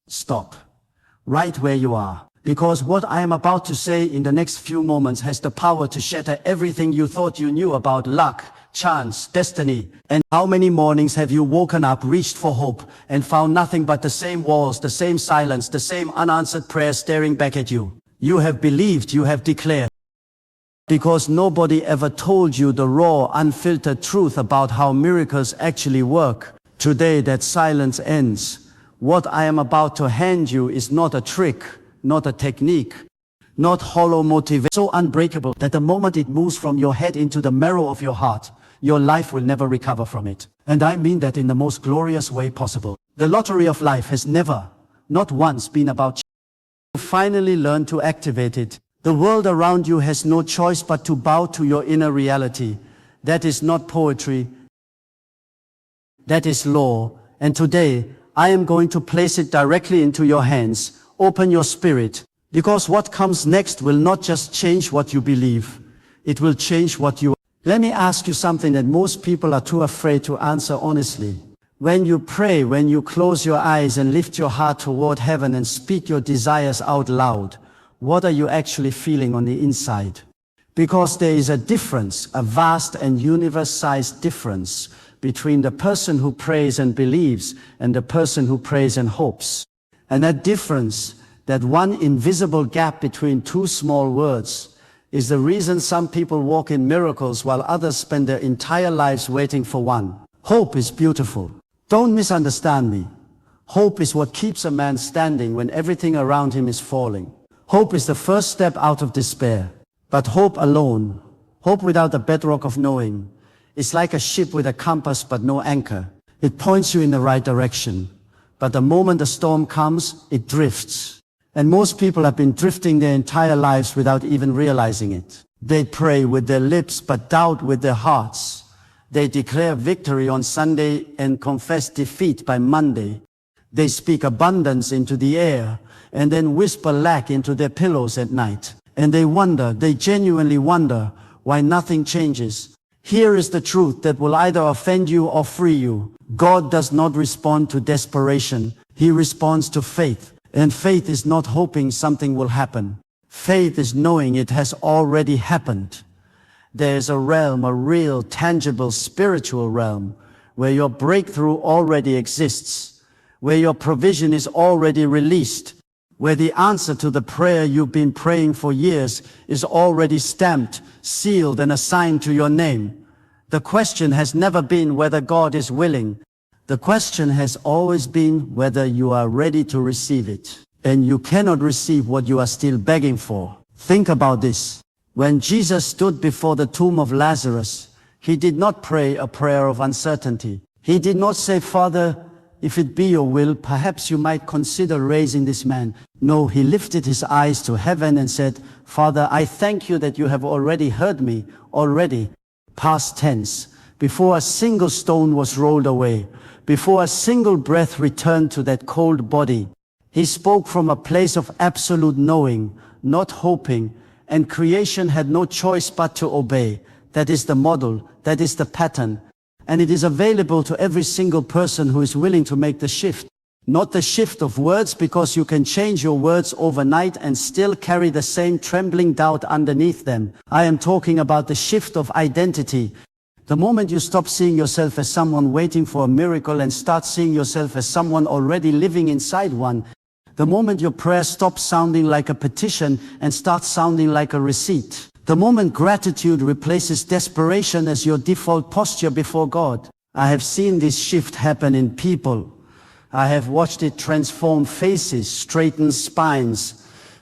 Stop. Right where you are. Because what I am about to say in the next few moments has the power to shatter everything you thought you knew about luck, chance, destiny. And how many mornings have you woken up, reached for hope, and found nothing but the same walls, the same silence, the same unanswered prayers staring back at you? You have believed, you have declared. Because nobody ever told you the raw, unfiltered truth about how miracles actually work. Today that silence ends. What I am about to hand you is not a trick, not a technique, not hollow motivation, so unbreakable that the moment it moves from your head into the marrow of your heart, your life will never recover from it. And I mean that in the most glorious way possible. The lottery of life has never, not once, been about you finally learn to activate it. The world around you has no choice but to bow to your inner reality. That is not poetry. That is law. And today, I am going to place it directly into your hands. Open your spirit, because what comes next will not just change what you believe, it will change what you are. Let me ask you something that most people are too afraid to answer honestly. When you pray, when you close your eyes and lift your heart toward heaven and speak your desires out loud, what are you actually feeling on the inside? Because there is a difference, a vast and universe-sized difference between the person who prays and believes and the person who prays and hopes. And that difference, that one invisible gap between two small words, is the reason some people walk in miracles while others spend their entire lives waiting for one. Hope is beautiful. Don't misunderstand me. Hope is what keeps a man standing when everything around him is falling. Hope is the first step out of despair. But hope alone, hope without the bedrock of knowing, is like a ship with a compass but no anchor. It points you in the right direction. But the moment the storm comes, it drifts. And most people have been drifting their entire lives without even realizing it. They pray with their lips but doubt with their hearts. They declare victory on Sunday and confess defeat by Monday. They speak abundance into the air and then whisper lack into their pillows at night. And they genuinely wonder why nothing changes. Here is the truth that will either offend you or free you. God does not respond to desperation. He responds to faith. And faith is not hoping something will happen. Faith is knowing it has already happened. There is a realm, a real, tangible, spiritual realm, where your breakthrough already exists, where your provision is already released, where the answer to the prayer you've been praying for years is already stamped, sealed, and assigned to your name. The question has never been whether God is willing. The question has always been whether you are ready to receive it. And you cannot receive what you are still begging for. Think about this. When Jesus stood before the tomb of Lazarus, he did not pray a prayer of uncertainty. He did not say, "Father, if it be your will, perhaps you might consider raising this man." No, he lifted his eyes to heaven and said, "Father, I thank you that you have already heard me, already." Past tense, before a single stone was rolled away, before a single breath returned to that cold body. He spoke from a place of absolute knowing, not hoping, and creation had no choice but to obey. That is the model, that is the pattern, and it is available to every single person who is willing to make the shift. Not the shift of words, because you can change your words overnight and still carry the same trembling doubt underneath them. I am talking about the shift of identity. The moment you stop seeing yourself as someone waiting for a miracle and start seeing yourself as someone already living inside one. The moment your prayer stops sounding like a petition and starts sounding like a receipt. The moment gratitude replaces desperation as your default posture before God. I have seen this shift happen in people. I have watched it transform faces, straighten spines,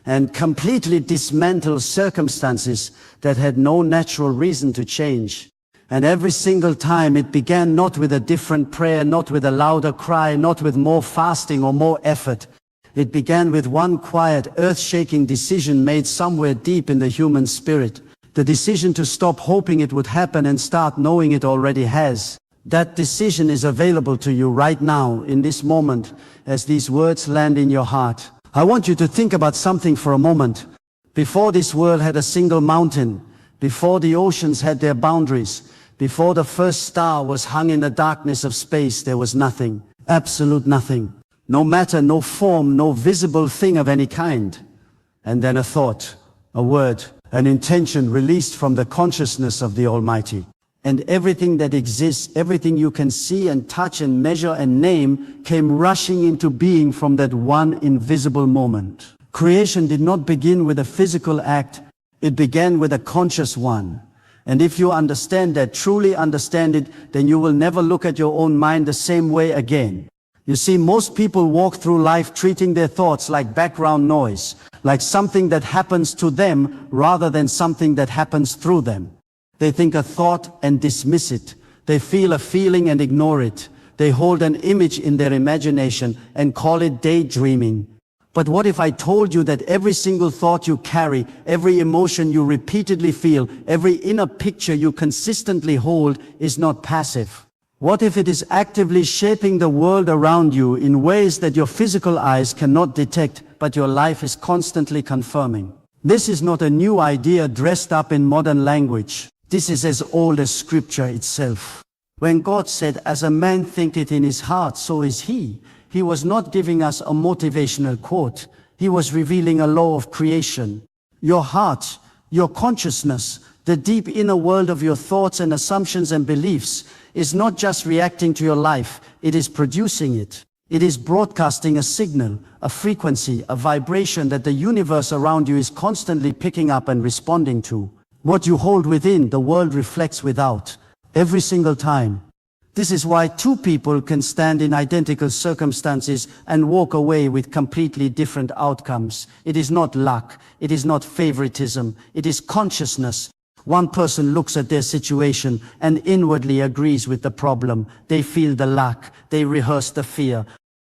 and completely dismantle circumstances that had no natural reason to change. And every single time it began not with a different prayer, not with a louder cry, not with more fasting or more effort. It began with one quiet, earth-shaking decision made somewhere deep in the human spirit. The decision to stop hoping it would happen and start knowing it already has. That decision is available to you right now, in this moment, as these words land in your heart. I want you to think about something for a moment. Before this world had a single mountain, before the oceans had their boundaries, before the first star was hung in the darkness of space, there was nothing, absolute nothing. No matter, no form, no visible thing of any kind. And then a thought, a word, an intention released from the consciousness of the Almighty. And everything that exists, everything you can see and touch and measure and name, came rushing into being from that one invisible moment. Creation did not begin with a physical act, it began with a conscious one. And if you understand that, truly understand it, then you will never look at your own mind the same way again. You see, most people walk through life treating their thoughts like background noise, like something that happens to them rather than something that happens through them. They think a thought and dismiss it. They feel a feeling and ignore it. They hold an image in their imagination and call it daydreaming. But what if I told you that every single thought you carry, every emotion you repeatedly feel, every inner picture you consistently hold is not passive? What if it is actively shaping the world around you in ways that your physical eyes cannot detect, but your life is constantly confirming? This is not a new idea dressed up in modern language. This is as old as Scripture itself. When God said, "As a man thinketh in his heart, so is he," He was not giving us a motivational quote. He was revealing a law of creation. Your heart, your consciousness, the deep inner world of your thoughts and assumptions and beliefs is not just reacting to your life, it is producing it. It is broadcasting a signal, a frequency, a vibration that the universe around you is constantly picking up and responding to. What you hold within, the world reflects without, every single time. This is why two people can stand in identical circumstances and walk away with completely different outcomes. It is not luck, it is not favoritism, it is consciousness. One person looks at their situation and inwardly agrees with the problem. They feel the lack, they rehearse the fear.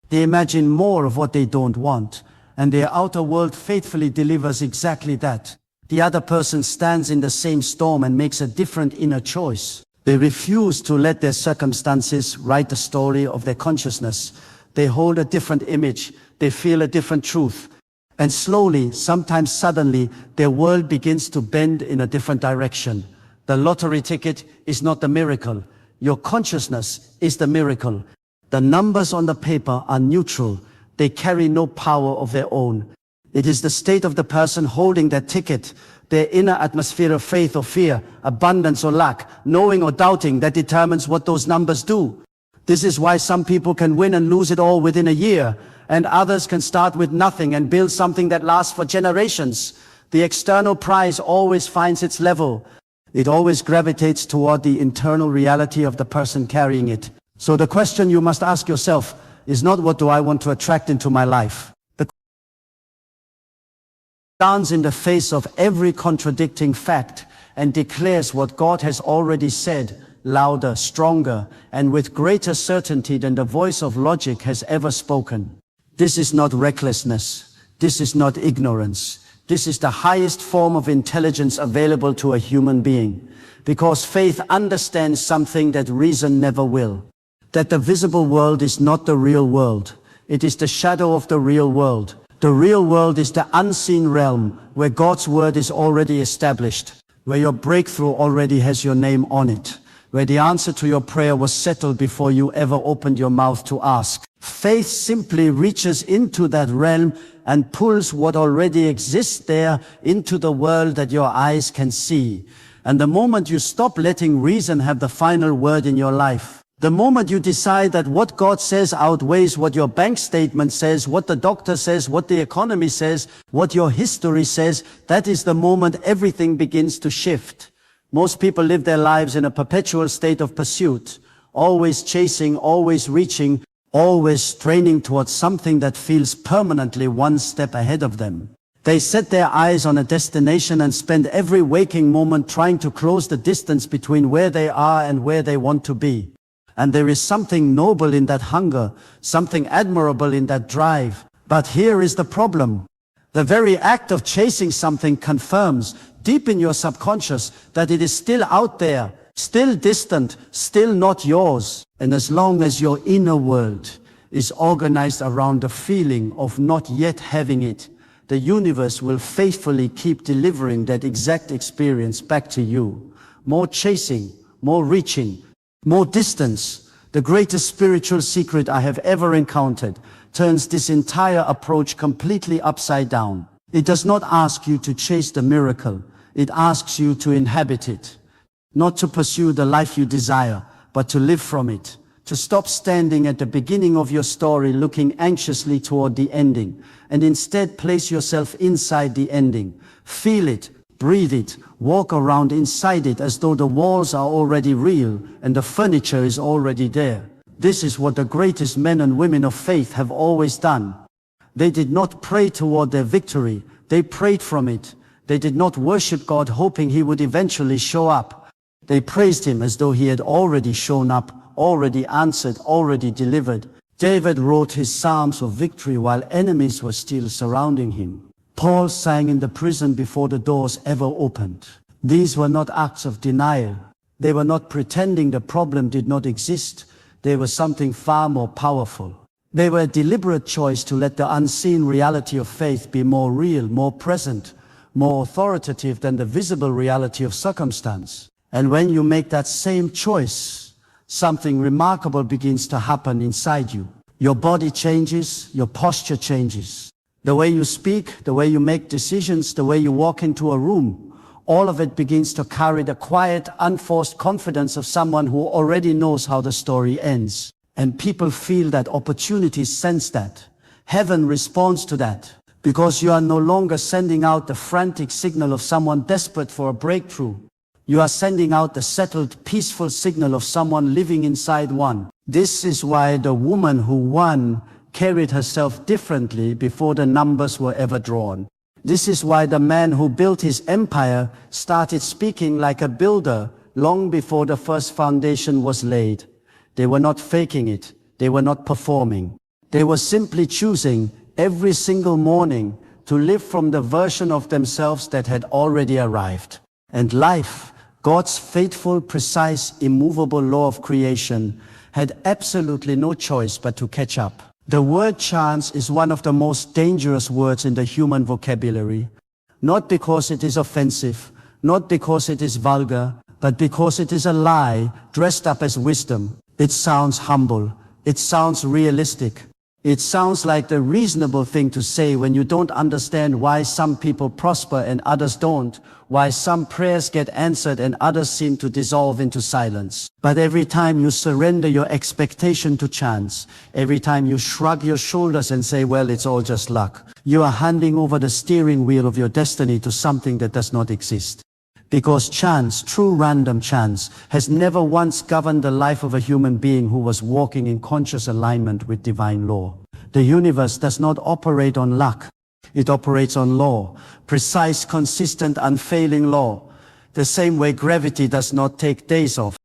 They imagine more of what they don't want, and their outer world faithfully delivers exactly that. The other person stands in the same storm and makes a different inner choice. They refuse to let their circumstances write the story of their consciousness. They hold a different image, they feel a different truth. And slowly, sometimes suddenly, their world begins to bend in a different direction. The lottery ticket is not the miracle. Your consciousness is the miracle. The numbers on the paper are neutral. They carry no power of their own. It is the state of the person holding that ticket, their inner atmosphere of faith or fear, abundance or lack, knowing or doubting, that determines what those numbers do. This is why some people can win and lose it all within a year, and others can start with nothing and build something that lasts for generations. The external prize always finds its level. It always gravitates toward the internal reality of the person carrying it. So the question you must ask yourself is not, what do I want to attract into my life? Stands in the face of every contradicting fact and declares what God has already said, louder, stronger, and with greater certainty than the voice of logic has ever spoken. This is not recklessness. This is not ignorance. This is the highest form of intelligence available to a human being, because faith understands something that reason never will. That the visible world is not the real world. It is the shadow of the real world. The real world is the unseen realm where God's word is already established, where your breakthrough already has your name on it, where the answer to your prayer was settled before you ever opened your mouth to ask. Faith simply reaches into that realm and pulls what already exists there into the world that your eyes can see. And the moment you stop letting reason have the final word in your life, the moment you decide that what God says outweighs what your bank statement says, what the doctor says, what the economy says, what your history says, that is the moment everything begins to shift. Most people live their lives in a perpetual state of pursuit, always chasing, always reaching, always straining towards something that feels permanently one step ahead of them. They set their eyes on a destination and spend every waking moment trying to close the distance between where they are and where they want to be. And there is something noble in that hunger, something admirable in that drive. But here is the problem. The very act of chasing something confirms deep in your subconscious that it is still out there, still distant, still not yours. And as long as your inner world is organized around the feeling of not yet having it, the universe will faithfully keep delivering that exact experience back to you. More chasing, more reaching, more distance. The greatest spiritual secret I have ever encountered. turns this entire approach completely upside down. It does not ask you to chase the miracle. It asks you to inhabit it. Not to pursue the life you desire, but to live from it. To stop standing at the beginning of your story looking anxiously toward the ending, and instead place yourself inside the ending. Feel it, breathe it, walk around inside it as though the walls are already real and the furniture is already there. This is what the greatest men and women of faith have always done. They did not pray toward their victory, they prayed from it. They did not worship God hoping He would eventually show up. They praised Him as though He had already shown up, already answered, already delivered. David wrote his psalms of victory while enemies were still surrounding him. Paul sang in the prison before the doors ever opened. These were not acts of denial. They were not pretending the problem did not exist. They were something far more powerful. They were a deliberate choice to let the unseen reality of faith be more real, more present, more authoritative than the visible reality of circumstance. And when you make that same choice, something remarkable begins to happen inside you. Your body changes, your posture changes. The way you speak, the way you make decisions, the way you walk into a room, all of it begins to carry the quiet, unforced confidence of someone who already knows how the story ends. And people feel that, opportunities sense that. Heaven responds to that. Because you are no longer sending out the frantic signal of someone desperate for a breakthrough. You are sending out the settled, peaceful signal of someone living inside one. This is why the woman who won carried herself differently before the numbers were ever drawn. This is why the man who built his empire started speaking like a builder long before the first foundation was laid. They were not faking it. They were not performing. They were simply choosing every single morning to live from the version of themselves that had already arrived. And life, God's faithful, precise, immovable law of creation, had absolutely no choice but to catch up. The word chance is one of the most dangerous words in the human vocabulary, not because it is offensive, not because it is vulgar, but because it is a lie dressed up as wisdom. It sounds humble, it sounds realistic, it sounds like the reasonable thing to say when you don't understand why some people prosper and others don't, why some prayers get answered and others seem to dissolve into silence. But every time you surrender your expectation to chance, every time you shrug your shoulders and say, well, it's all just luck, you are handing over the steering wheel of your destiny to something that does not exist. Because chance, true random chance, has never once governed the life of a human being who was walking in conscious alignment with divine law. The universe does not operate on luck. It operates on law, precise, consistent, unfailing law. The same way gravity does not take days off.